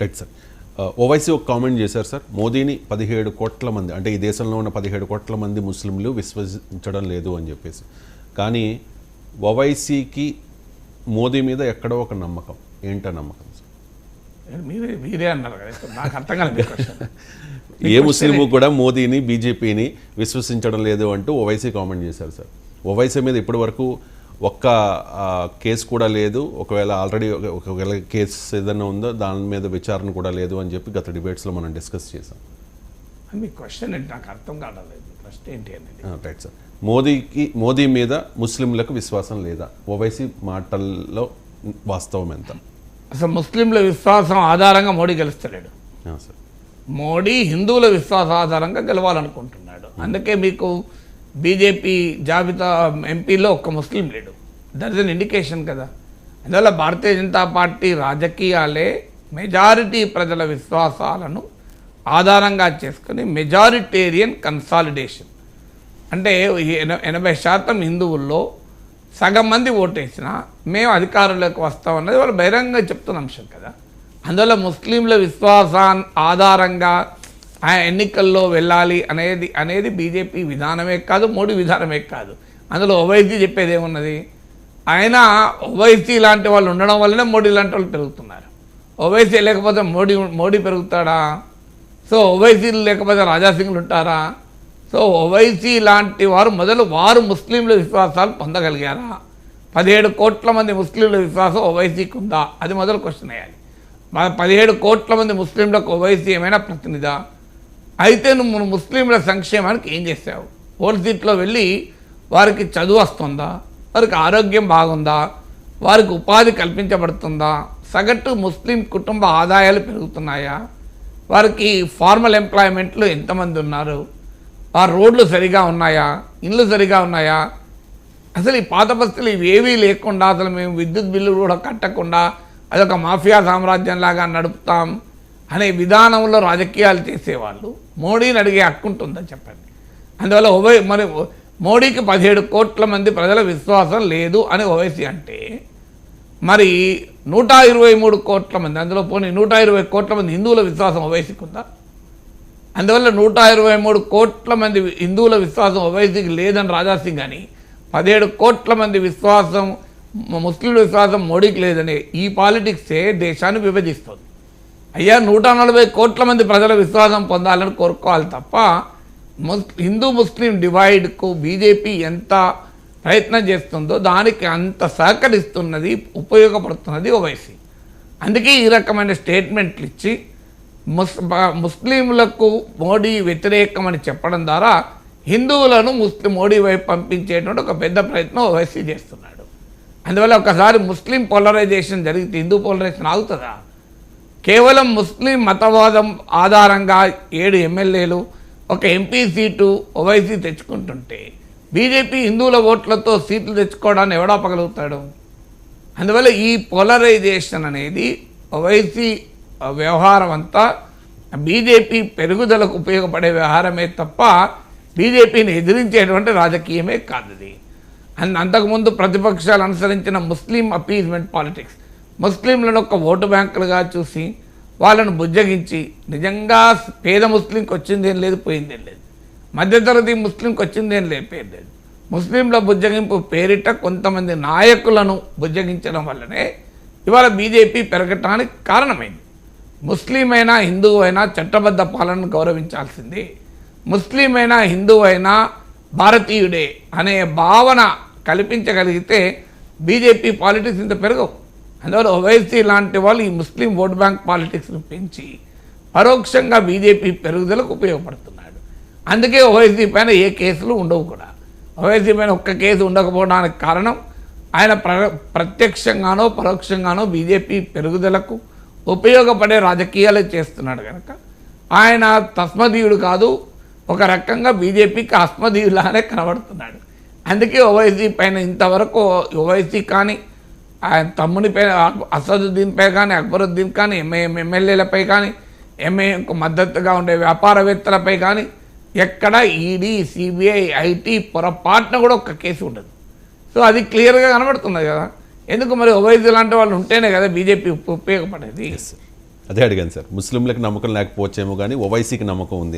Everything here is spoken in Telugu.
Right sir. ఓవైసీ ఒక కామెంట్ చేశారు సార్, మోదీని 17 కోట్ల మంది, అంటే ఈ దేశంలో ఉన్న 17 కోట్ల మంది ముస్లింలు విశ్వసించడం లేదు అని చెప్పేసి. కానీ ఓవైసీకి మోదీ మీద ఎక్కడో ఒక నమ్మకం, ఏంటో నమ్మకం సార్? మీరే అన్నారు కదా, నాకు అర్థం కాలేదు. ఏ ముస్లిము కూడా మోదీని బీజేపీని విశ్వసించడం లేదు అంటూ ఓవైసీ కామెంట్ చేశారు సార్. ఓవైసీ మీద ఇప్పటి వరకు ఒక్క కేసు కూడా లేదు, ఒకవేళ ఆల్రెడీ ఒకవేళ కేసు ఏదైనా ఉందో దాని మీద విచారణ కూడా లేదు అని చెప్పి గత డిబేట్స్లో మనం డిస్కస్ చేసాం. మీ క్వశ్చన్ ఏంటి నాకు అర్థం కావట్లేదు, ప్రశ్న ఏంటి అనేది. Right sir. మోదీ మీద ముస్లింలకు విశ్వాసం లేదా? ఓవైసీ మాటల్లో వాస్తవం ఎంత? అసలు ముస్లింల విశ్వాసం ఆధారంగా మోడీ గెలుస్తలేడు సార్. మోడీ హిందువుల విశ్వాసం ఆధారంగా గెలవాలనుకుంటున్నాడు. అందుకే మీకు బీజేపీ జాబితా ఎంపీలో ఒక్క ముస్లిం లేడు. దట్ ఇస్ అన్ ఇండికేషన్ కదా. అందువల్ల భారతీయ జనతా పార్టీ రాజకీయాలే మెజారిటీ ప్రజల విశ్వాసాలను ఆధారంగా చేసుకుని మెజారిటేరియన్ కన్సాలిడేషన్, అంటే 80% హిందువుల్లో సగం మంది ఓటేసినా మేము అధికారంలోకి వస్తామన్నది వాళ్ళు బహిరంగంగా చెప్తున్న అంశం కదా. అందువల్ల ముస్లింల విశ్వాసాన్ని ఆధారంగా ఎన్నికల్లో వెళ్ళాలి అనేది బీజేపీ విధానమే కాదు, మోడీ విధానమే కాదు. అందులో ఓవైసీ చెప్పేది ఏమున్నది? ఆయన ఓవైసీ లాంటి వాళ్ళు ఉండడం వల్లనే మోడీ లాంటి వాళ్ళు పెరుగుతున్నారు. ఓవైసీ లేకపోతే మోడీ పెరుగుతాడా? సో ఓవైసీ లేకపోతే రాజాసింగ్లు ఉంటారా? సో ఓవైసీ లాంటి వారు ముస్లింల విశ్వాసాలు పొందగలిగారా? 17 కోట్ల మంది ముస్లింల విశ్వాసం ఓవైసీకి ఉందా? అది మొదలు క్వశ్చన్ వేయాలి. 17 కోట్ల మంది ముస్లింలకు ఓవైసీ ఏమైనా ప్రతినిధా? అయితే నువ్వు ముస్లింల సంక్షేమానికి ఏం చేసావు? ఓల్డ్ సీట్లో వెళ్ళి వారికి చదువు వస్తుందా? వారికి ఆరోగ్యం బాగుందా? వారికి ఉపాధి కల్పించబడుతుందా? సగటు ముస్లిం కుటుంబ ఆదాయాలు పెరుగుతున్నాయా? వారికి ఫార్మల్ ఎంప్లాయ్మెంట్లు ఎంతమంది ఉన్నారు? వారి రోడ్లు సరిగా ఉన్నాయా? ఇండ్లు సరిగా ఉన్నాయా? అసలు ఈ పాత బస్తీలు ఇవేవీ లేకుండా, అసలు మేము విద్యుత్ బిల్లు కూడా కట్టకుండా అదొక మాఫియా సామ్రాజ్యంలాగా నడుపుతాం అనే విధానంలో రాజకీయాలు చేసేవాళ్ళు మోడీని అడిగే హక్కు ఉంటుందా చెప్పండి? అందువల్ల మరి మోడీకి 17 కోట్ల మంది ప్రజల విశ్వాసం లేదు అని ఓవైసీ అంటే, మరి 123 కోట్ల మంది, అందులో పోనీ 120 కోట్ల మంది హిందువుల విశ్వాసం ఓవైసీకి ఉందా? అందువల్ల 123 కోట్ల మంది హిందువుల విశ్వాసం ఓవైసీకి లేదని రాజాసింగ్ అని, 17 కోట్ల మంది విశ్వాసం ముస్లింల విశ్వాసం మోడీకి లేదని ఈ పాలిటిక్సే దేశాన్ని విభజిస్తుంది. అయ్యా 140 కోట్ల మంది ప్రజల విశ్వాసం పొందాలని కోరుకోవాలి తప్ప హిందూ ముస్లిం డివైడ్కు బీజేపీ ఎంత ప్రయత్నం చేస్తుందో దానికి అంత సహకరిస్తున్నది, ఉపయోగపడుతున్నది ఓవైసీ. అందుకే ఈ రకమైన స్టేట్మెంట్లు ఇచ్చి ముస్లింలకు మోడీ వ్యతిరేకమని చెప్పడం ద్వారా హిందువులను మోడీ వైపు పంపించేటువంటి ఒక పెద్ద ప్రయత్నం ఓవైసీ చేస్తున్నాడు. అందువల్ల ఒకసారి ముస్లిం పోలరైజేషన్ జరిగితే హిందూ పోలరైజేషన్ ఆగుతుందా? కేవలం ముస్లిం మతవాదం ఆధారంగా 7 ఎమ్మెల్యేలు ఒక ఎంపీ సీటు ఓవైసీ తెచ్చుకుంటుంటే బీజేపీ హిందువుల ఓట్లతో సీట్లు తెచ్చుకోవడాన్ని ఎవడాపగలుగుతాడు? అందువల్ల ఈ పోలరైజేషన్ అనేది ఓవైసీ వ్యవహారం అంతా బీజేపీ పెరుగుదలకు ఉపయోగపడే వ్యవహారమే తప్ప బీజేపీని ఎదిరించేటువంటి రాజకీయమే కాదు. ఇది అంతకుముందు ప్రతిపక్షాలు అనుసరించిన ముస్లిం అపీజ్మెంట్ పాలిటిక్స్, ముస్లింలను ఒక ఓటు బ్యాంకులుగా చూసి వాళ్ళను బుజ్జగించి, నిజంగా పేద ముస్లింకి వచ్చిందేం లేదు, పోయిందేం లేదు, మధ్యతరగతి ముస్లింకి వచ్చిందేం లేదు, పోయింది లేదు. ముస్లింల బుజ్జగింపు పేరిట కొంతమంది నాయకులను బుజ్జగించడం వల్లనే ఇవాళ బీజేపీ పెరగటానికి కారణమైంది. ముస్లిం అయినా హిందువు అయినా చట్టబద్ధ పాలనను గౌరవించాల్సింది, ముస్లిం అయినా హిందువు అయినా భారతీయుడే అనే భావన కల్పించగలిగితే బీజేపీ పాలిటిక్స్ ఇంత పెరగవు. అందువల్ల ఓవైసీ లాంటి వాళ్ళు ఈ ముస్లిం ఓట్ బ్యాంక్ పాలిటిక్స్ను పెంచి పరోక్షంగా బీజేపీ పెరుగుదలకు ఉపయోగపడుతున్నాడు. అందుకే ఓవైసీ పైన ఏ కేసులు ఉండవు కూడా. ఓవైసీ పైన ఒక్క కేసు ఉండకపోవడానికి కారణం ఆయన ప్రత్యక్షంగానో పరోక్షంగానో బీజేపీ పెరుగుదలకు ఉపయోగపడే రాజకీయాలు చేస్తున్నాడు కనుక ఆయన తస్మదీయుడు కాదు, ఒక రకంగా బీజేపీకి అస్మదీయులానే కనబడుతున్నాడు. అందుకే ఓవైసీ పైన ఇంతవరకు ఓవైసీ కానీ ఆయన తమ్ముని పైన అసదుద్దీన్ పై కానీ, అక్బరుద్దీన్ కానీ, ఎమ్మెల్యేలపై కానీ, ఎంఏకు మద్దతుగా ఉండే వ్యాపారవేత్తలపై కానీ ఎక్కడ ఈడీ, సిబిఐ, ఐటీ పొరపాటున కూడా ఒక్క కేసు ఉండదు. సో అది క్లియర్గా కనబడుతుంది కదా. ఎందుకు మరి ఓవైసీ లాంటి వాళ్ళు ఉంటేనే కదా బీజేపీ ఉపయోగపడేది. అదే అడిగాను సార్, ముస్లింలకు నమ్మకం లేకపోవచ్చేమో కానీ ఓవైసీకి నమ్మకం ఉంది అని.